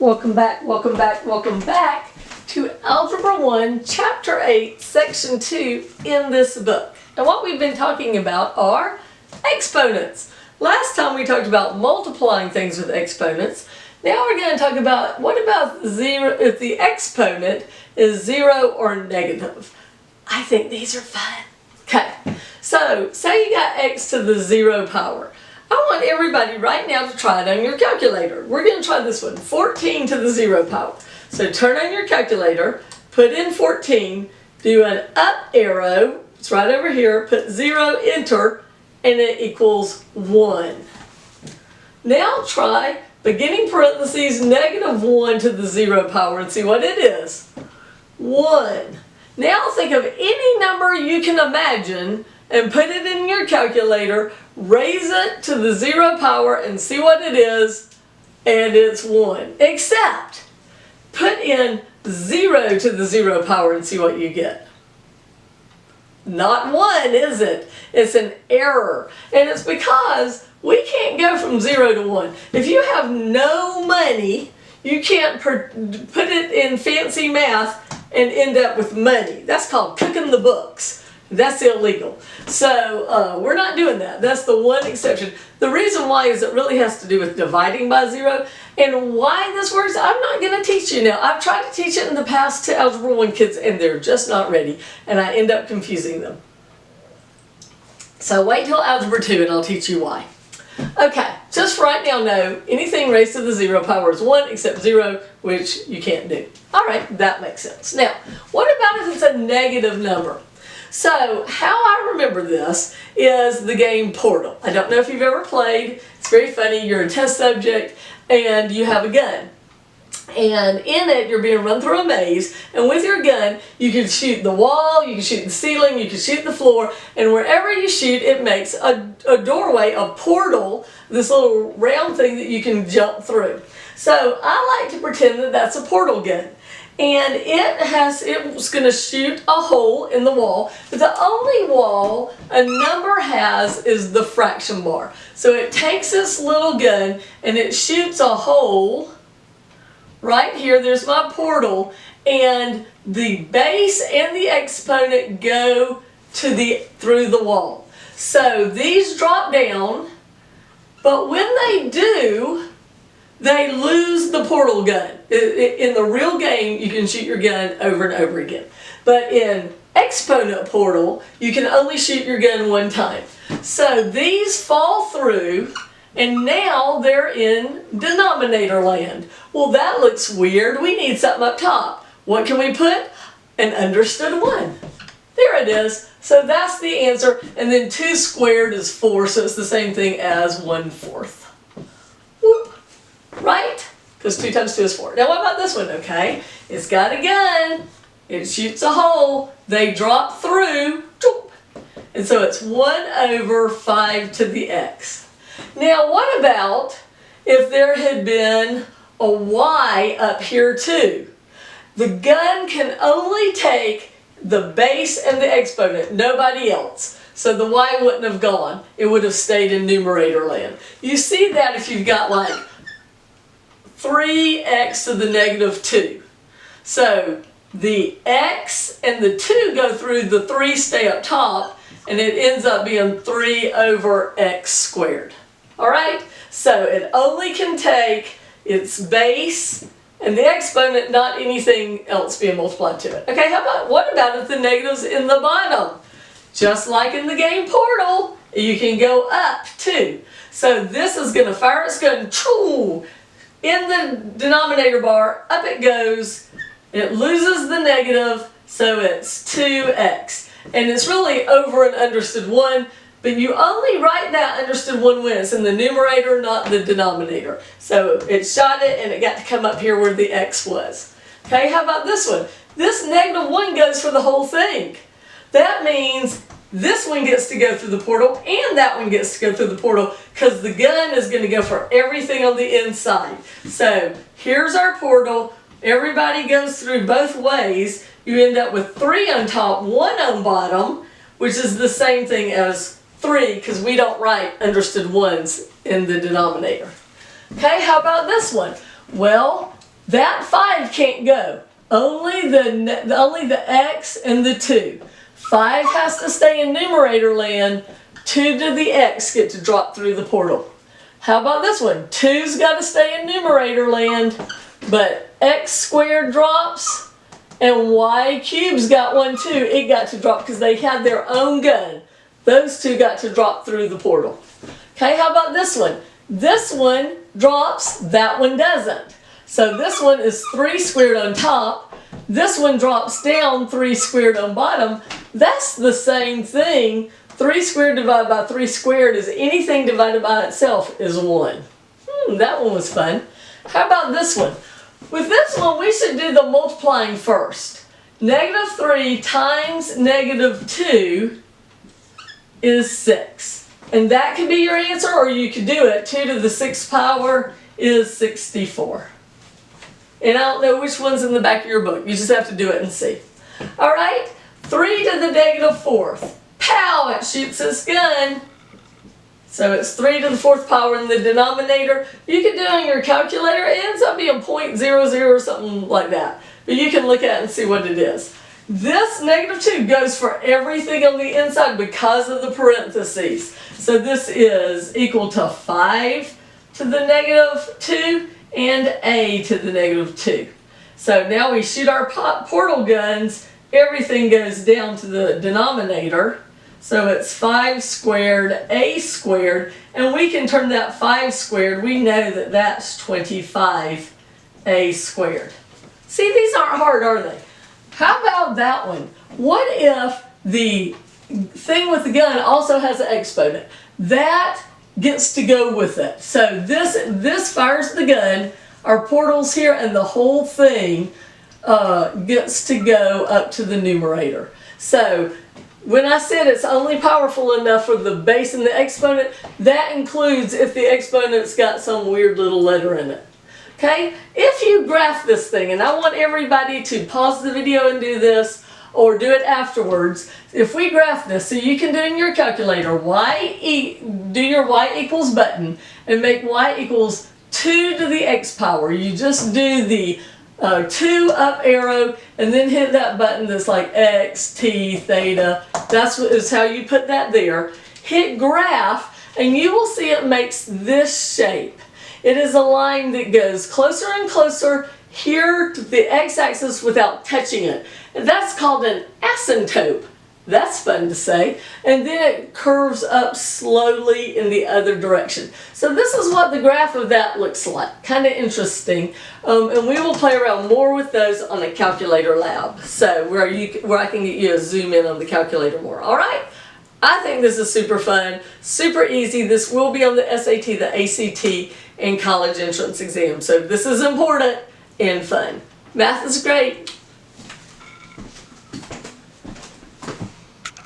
Welcome back to Algebra 1, Chapter 8, Section 2 in this book. And what we've been talking about are exponents. Last time we talked about multiplying things with exponents. Now we're going to talk about what about zero if the exponent is 0 or negative. I think these are fun. Okay, so say you got x to the 0 power. I want everybody right now to try it on your calculator. We're going to try this one, 14 to the 0 power. So turn on your calculator, put in 14, do an up arrow, it's right over here, put 0, enter, and it equals 1. Now try beginning parentheses -1 to the 0 power and see what it is. 1. Now think of any number you can imagine and put it in your calculator, raise it to the 0 power and see what it is, and it's 1. Except, put in 0 to the 0 power and see what you get. Not 1, is it? It's an error. And it's because we can't go from 0 to 1. If you have no money, you can't put it in fancy math and end up with money. That's called cooking the books. That's illegal. So we're not doing that. That's the one exception. The reason why is it really has to do with dividing by 0. And why this works, I'm not going to teach you now. I've tried to teach it in the past to Algebra 1 kids and they're just not ready. And I end up confusing them. So wait till Algebra 2 and I'll teach you why. Okay, just right now know anything raised to the 0 power is 1 except 0, which you can't do. Alright, that makes sense. Now, what about if it's a negative number? So, how I remember this is the game Portal. I don't know if you've ever played. It's very funny. You're a test subject and you have a gun. And in it, you're being run through a maze. And with your gun, you can shoot the wall, you can shoot the ceiling, you can shoot the floor. And wherever you shoot, it makes a doorway, a portal, this little round thing that you can jump through. So, I like to pretend that that's a portal gun. And it's going to shoot a hole in the wall, but the only wall a number has is the fraction bar. So it takes this little gun and it shoots a hole right here. There's my portal, and the base and the exponent go to through the wall. So these drop down, but when they do, they lose the portal gun. In the real game, you can shoot your gun over and over again. But in exponent portal, you can only shoot your gun one time. So these fall through, and now they're in denominator land. Well, that looks weird. We need something up top. What can we put? An understood 1. There it is. So that's the answer. And then 2 squared is 4, so it's the same thing as 1/4. Whoop. Right? Because 2 times 2 is 4. Now what about this one, okay? It's got a gun. It shoots a hole. They drop through. And so it's 1/5 to the x. Now what about if there had been a y up here too? The gun can only take the base and the exponent, nobody else. So the y wouldn't have gone. It would have stayed in numerator land. You see that if you've got like 3x to the -2. So the x and the 2 go through, the 3 stay up top, and it ends up being 3 over x squared. Alright? So it only can take its base and the exponent, not anything else being multiplied to it. Okay, what about if the negative's in the bottom? Just like in the game Portal, you can go up too. So this is going to fire its gun, in the denominator bar, up it goes, it loses the negative, so it's 2x. And it's really over an understood 1, but you only write that understood 1 when it's in the numerator, not the denominator. So it shot it and it got to come up here where the x was. Okay, how about this one? This -1 goes for the whole thing. That means this one gets to go through the portal and that one gets to go through the portal because the gun is going to go for everything on the inside. So here's our portal. Everybody goes through both ways. You end up with 3 on top, 1 on bottom, which is the same thing as 3 because we don't write understood 1s in the denominator. Okay, how about this one? Well, That 5 can't go. Only the x and the 2. 5 has to stay in numerator land. 2 to the x get to drop through the portal. How about this one? 2's got to stay in numerator land, but x squared drops, and y cubed's got one too. It got to drop because they had their own gun. Those two got to drop through the portal. Okay, how about this one? This one drops, that one doesn't. So this one is 3 squared on top. This one drops down, 3 squared on bottom. That's the same thing. 3 squared divided by 3 squared is anything divided by itself is 1. That one was fun. How about this one? With this one, we should do the multiplying first. -3 times -2 is 6. And that could be your answer, or you could do it. 2 to the 6th power is 64. And I don't know which one's in the back of your book. You just have to do it and see. All right, 3 to the -4th. Pow, it shoots its gun. So it's 3 to the 4th power in the denominator. You can do it on your calculator. It ends up being 0.00 or something like that. But you can look at it and see what it is. This -2 goes for everything on the inside because of the parentheses. So this is equal to 5 to the -2 and a to the -2. So now we shoot our portal guns. Everything goes down to the denominator. So it's 5 squared, a squared, and we can turn that 5 squared. We know that that's 25a squared. See, these aren't hard, are they? How about that one? What if the thing with the gun also has an exponent? That gets to go with it. So this fires the gun, our portal's here, and the whole thing gets to go up to the numerator. So when I said it's only powerful enough for the base and the exponent, that includes if the exponent's got some weird little letter in it. Okay? If you graph this thing, and I want everybody to pause the video and do this, or do it afterwards. If we graph this, so you can do in your calculator, do your y equals button, and make y equals 2 to the x power. You just do the 2 up arrow, and then hit that button that's like x, t, theta. That's how you put that there. Hit graph, and you will see it makes this shape. It is a line that goes closer and closer here to the x-axis without touching it. And that's called an asymptote. That's fun to say. And then it curves up slowly in the other direction. So this is what the graph of that looks like. Kind of interesting. And we will play around more with those on the calculator lab. So where I can get you to zoom in on the calculator more. All right? I think this is super fun, super easy. This will be on the SAT, the ACT, and college entrance exam. So this is important and fun. Math is great.